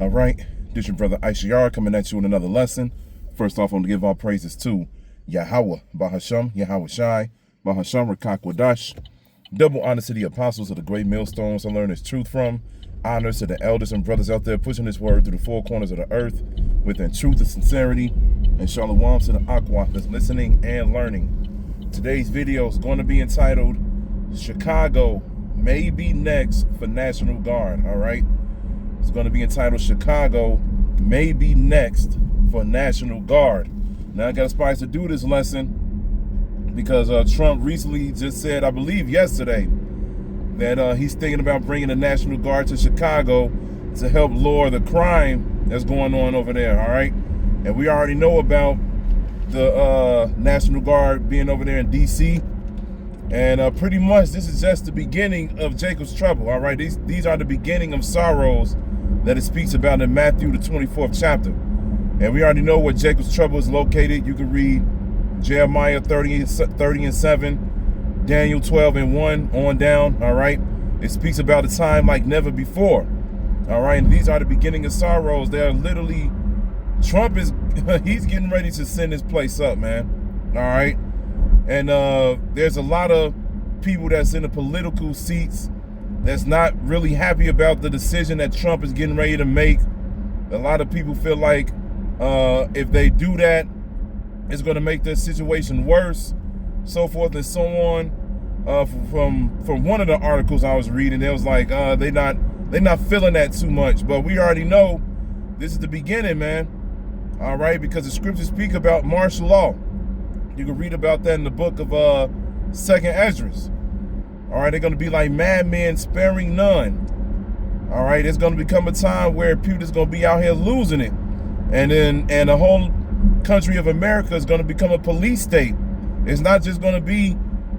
All right, this your brother Issachar coming at you with another lesson. First off, I want to give all praises to Yahweh, Bahasham, Yahweh Shai, Bahasham, Rachaa Quadash. Double honor to the apostles of the great millstones I learned this truth from. Honors to the elders and brothers out there pushing this word through the four corners of the earth within truth and sincerity. And shalom to the aqua that's listening and learning. Today's video is going to be entitled, Chicago may be next for National Guard, all right? It's going to be entitled, Chicago may be next for National Guard. Now, I got a spice to do this lesson because Trump recently just said, I believe yesterday, that he's thinking about bringing the National Guard to Chicago to help lower the crime that's going on over there, all right? And we already know about the National Guard being over there in D.C., and pretty much this is just the beginning of Jacob's trouble, all right? These are the beginning of sorrows that it speaks about in Matthew, the 24th chapter. And we already know where Jacob's trouble is located. You can read Jeremiah 30 and 7, Daniel 12 and 1 on down, all right? It speaks about a time like never before, all right? And these are the beginning of sorrows. They are literally, Trump is, he's getting ready to send this place up, man, all right? And there's a lot of people that's in the political seats that's not really happy about the decision that Trump is getting ready to make. A lot of people feel like if they do that, it's going to make their situation worse, so forth and so on. From one of the articles I was reading, it was like they're not feeling that too much. But we already know this is the beginning, man. All right, because the scriptures speak about martial law. You can read about that in the book of 2nd Esdras. All right, they're going to be like madmen, sparing none. All right, it's going to become a time where people is going to be out here losing it. And the whole country of America is going to become a police state. It's not just going to be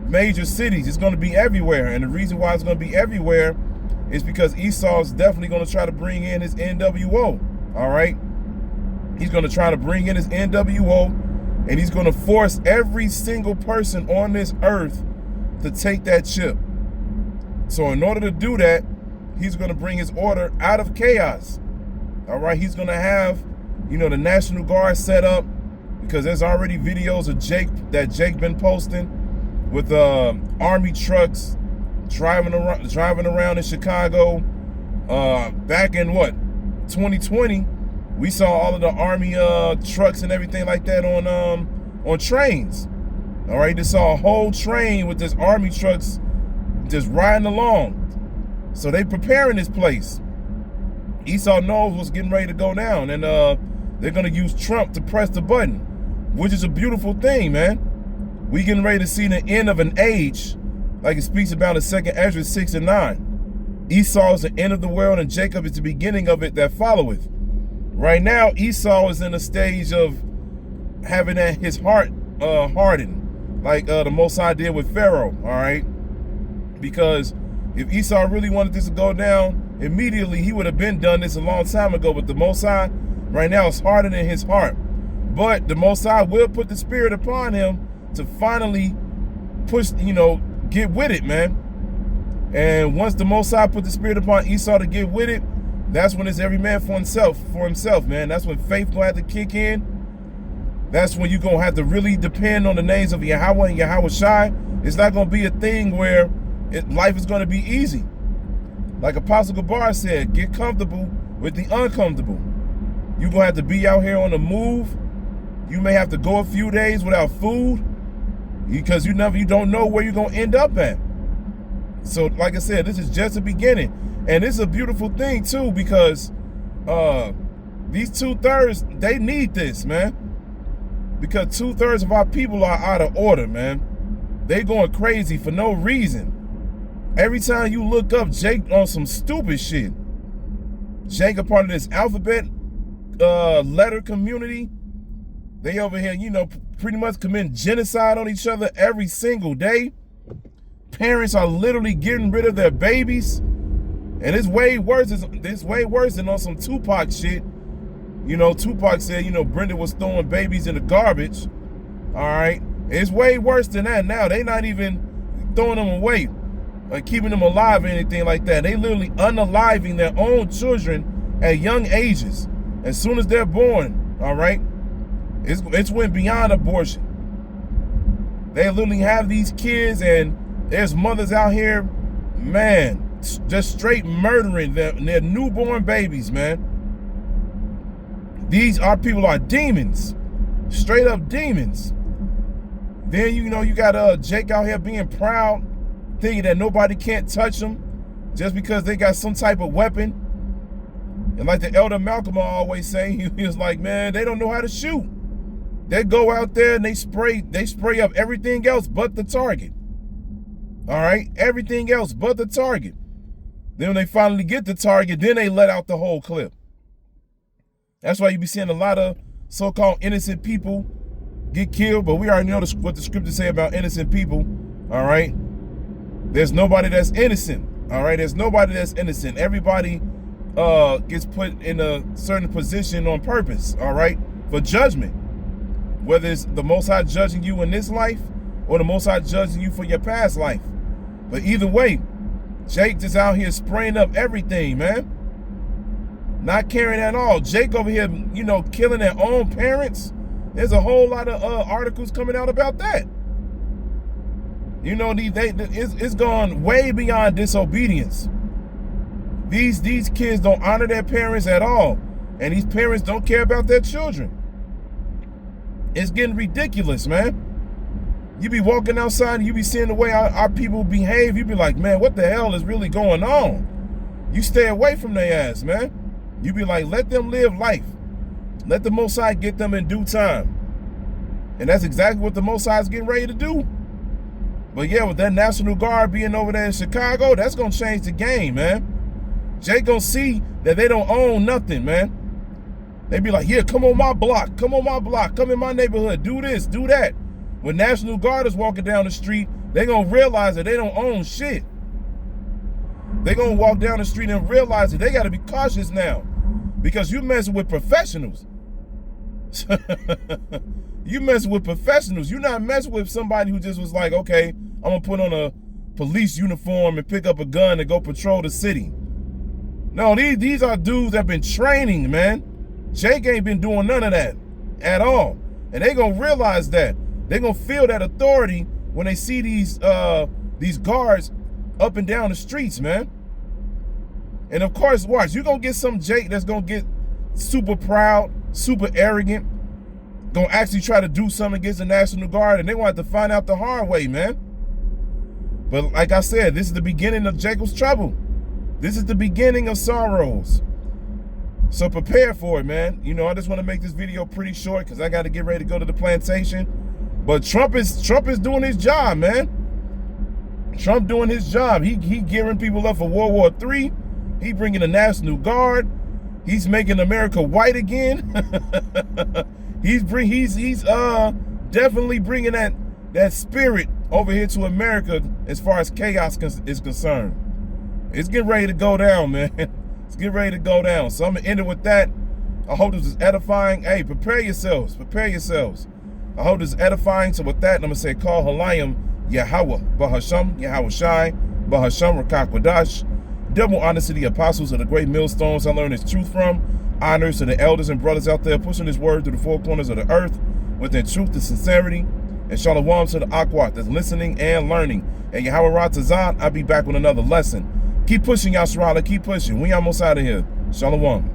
major cities. It's going to be everywhere. And the reason why it's going to be everywhere is because Esau is definitely going to try to bring in his NWO. All right, he's going to try to bring in his NWO, and he's going to force every single person on this earth to take that chip. So in order to do that, he's going to bring his order out of chaos. All right, he's going to have, the National Guard set up, because there's already videos of Jake been posting with army trucks driving around in Chicago. Back in 2020, we saw all of the army trucks and everything like that on trains. All right, they saw a whole train with this army trucks just riding along. So they preparing this place. Esau knows what's getting ready to go down, and they're gonna use Trump to press the button, which is a beautiful thing, man. We getting ready to see the end of an age, like it speaks about in 2nd Esdras 6 and 9. Esau is the end of the world, and Jacob is the beginning of it that followeth. Right now, Esau is in a stage of having his heart hardened, like the Most High did with Pharaoh, all right? Because if Esau really wanted this to go down, immediately he would have been done this a long time ago. But the Most High right now is hardening his heart. But the Most High will put the spirit upon him to finally push, get with it, man. And once the Most High put the spirit upon Esau to get with it, that's when it's every man for himself, man. That's when faith gonna have to kick in. That's when you're gonna have to really depend on the names of Yahweh and Yahweh Shai. It's not gonna be a thing where life is gonna be easy. Like Apostle Gabar said, get comfortable with the uncomfortable. You're gonna have to be out here on the move. You may have to go a few days without food because you don't know where you're gonna end up at. So like I said, this is just the beginning. And it's a beautiful thing too, because these 2/3, they need this, man. Because 2/3 of our people are out of order, man. They going crazy for no reason. Every time you look up Jake on some stupid shit, Jake a part of this alphabet letter community. They over here, pretty much committing genocide on each other every single day. Parents are literally getting rid of their babies. And it's way worse. It's way worse than on some Tupac shit. Tupac said, Brenda was throwing babies in the garbage. All right. It's way worse than that now. They not even throwing them away, like keeping them alive or anything like that. They literally unaliving their own children at young ages. As soon as they're born, all right, it's went beyond abortion. They literally have these kids, and there's mothers out here, man, just straight murdering their newborn babies, man. These people are demons, straight up demons. Then, you know, you got Jake out here being proud, thinking that nobody can't touch him just because they got some type of weapon. And like the elder Malcolm always say, he was like, man, they don't know how to shoot. They go out there and they spray up everything else but the target. All right, everything else but the target. Then when they finally get the target, then they let out the whole clip. That's why you be seeing a lot of so-called innocent people get killed, but we already know what the scriptures say about innocent people, all right? There's nobody that's innocent, all right? There's nobody that's innocent. Everybody gets put in a certain position on purpose, all right, for judgment. Whether it's the Most High judging you in this life or the Most High judging you for your past life. But either way, Jake just out here spraying up everything, man. Not caring at all. Jake over here, you know, killing their own parents. There's a whole lot of articles coming out about that. You know, it's gone way beyond disobedience. These kids don't honor their parents at all. And these parents don't care about their children. It's getting ridiculous, man. You be walking outside and you be seeing the way our people behave. You be like, man, what the hell is really going on? You stay away from their ass, man. You be like, let them live life. Let the Most High get them in due time. And that's exactly what the Most High is getting ready to do. But yeah, with that National Guard being over there in Chicago, that's going to change the game, man. Jake going to see that they don't own nothing, man. They be like, yeah, come on my block, come on my block, come in my neighborhood, do this, do that. When National Guard is walking down the street, they going to realize that they don't own shit. They going to walk down the street and realize that they got to be cautious now because you messing with professionals. You messing with professionals. You're not messing with somebody who just was like, okay, I'm going to put on a police uniform and pick up a gun and go patrol the city. No, these are dudes that have been training, man. Jake ain't been doing none of that at all. And they going to realize that. They're going to feel that authority when they see these guards up and down the streets, man. And of course, watch, you're going to get some Jake that's going to get super proud, super arrogant, going to actually try to do something against the National Guard, and they want to find out the hard way, man. But like I said, this is the beginning of Jacob's trouble. This is the beginning of sorrows. So prepare for it, man. You know, I just want to make this video pretty short because I got to get ready to go to the plantation. But Trump is doing his job, man. Trump doing his job. He gearing people up for World War III. He bringing the National Guard. He's making America white again. he's definitely bringing that spirit over here to America as far as chaos is concerned. It's getting ready to go down, man. It's getting ready to go down. So I'm gonna end it with that. I hope this is edifying. Hey, prepare yourselves. Prepare yourselves. I hope this is edifying. So with that, I'm gonna say, call Halayim Yahweh, Bahasham, Yahweh Shai, Bahasham, Rachaa Quadash. Double honors to the apostles of the great millstones I learned this truth from. Honors to the elders and brothers out there pushing this word through the four corners of the earth with their truth and sincerity. And shalom to the Akwat that's listening and learning. And Yahweh Ratazan, I'll be back with another lesson. Keep pushing, Yashrala. Keep pushing. We almost out of here. Shalom.